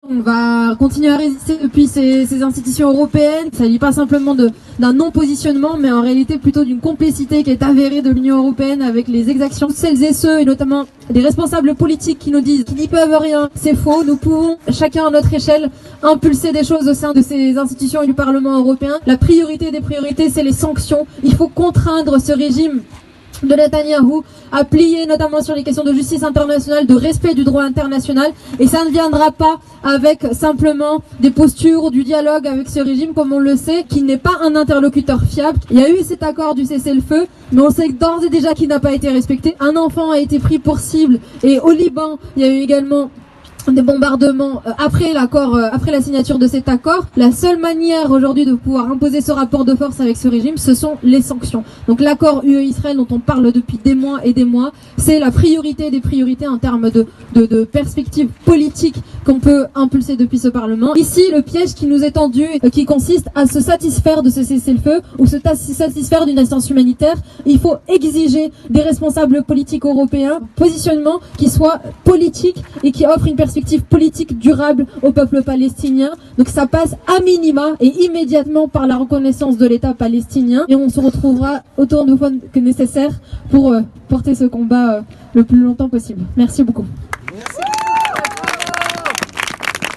On va continuer à résister depuis ces institutions européennes. Il ne s'agit pas simplement d'un non-positionnement, mais en réalité plutôt d'une complicité qui est avérée de l'Union européenne avec les exactions de celles et ceux, et notamment des responsables politiques qui nous disent qu'ils n'y peuvent rien. C'est faux. Nous pouvons, chacun à notre échelle, impulser des choses au sein de ces institutions et du Parlement européen. La priorité des priorités, c'est les sanctions. Il faut contraindre ce régime de Netanyahou à plier, notamment sur les questions de justice internationale, de respect du droit international, et ça ne viendra pas avec simplement des postures ou du dialogue avec ce régime, comme on le sait, qui n'est pas un interlocuteur fiable. Il y a eu cet accord du cessez-le-feu, mais on sait d'ores et déjà qu'il n'a pas été respecté. Un enfant a été pris pour cible, et au Liban, il y a eu également des bombardements après la signature de cet accord. La seule manière aujourd'hui de pouvoir imposer ce rapport de force avec ce régime, ce sont les sanctions. Donc l'accord UE-Israël dont on parle depuis des mois et des mois, c'est la priorité des priorités en termes de perspectives politiques qu'on peut impulser depuis ce Parlement. Ici, le piège qui nous est tendu, qui consiste à se satisfaire de ce cessez-le-feu ou se satisfaire d'une assistance humanitaire, il faut exiger des responsables politiques européens positionnement qui soit politique et qui offre une perspective politique durable au peuple palestinien. Donc ça passe à minima et immédiatement par la reconnaissance de l'État palestinien, et on se retrouvera autant de fois que nécessaire pour porter ce combat le plus longtemps possible. Merci beaucoup.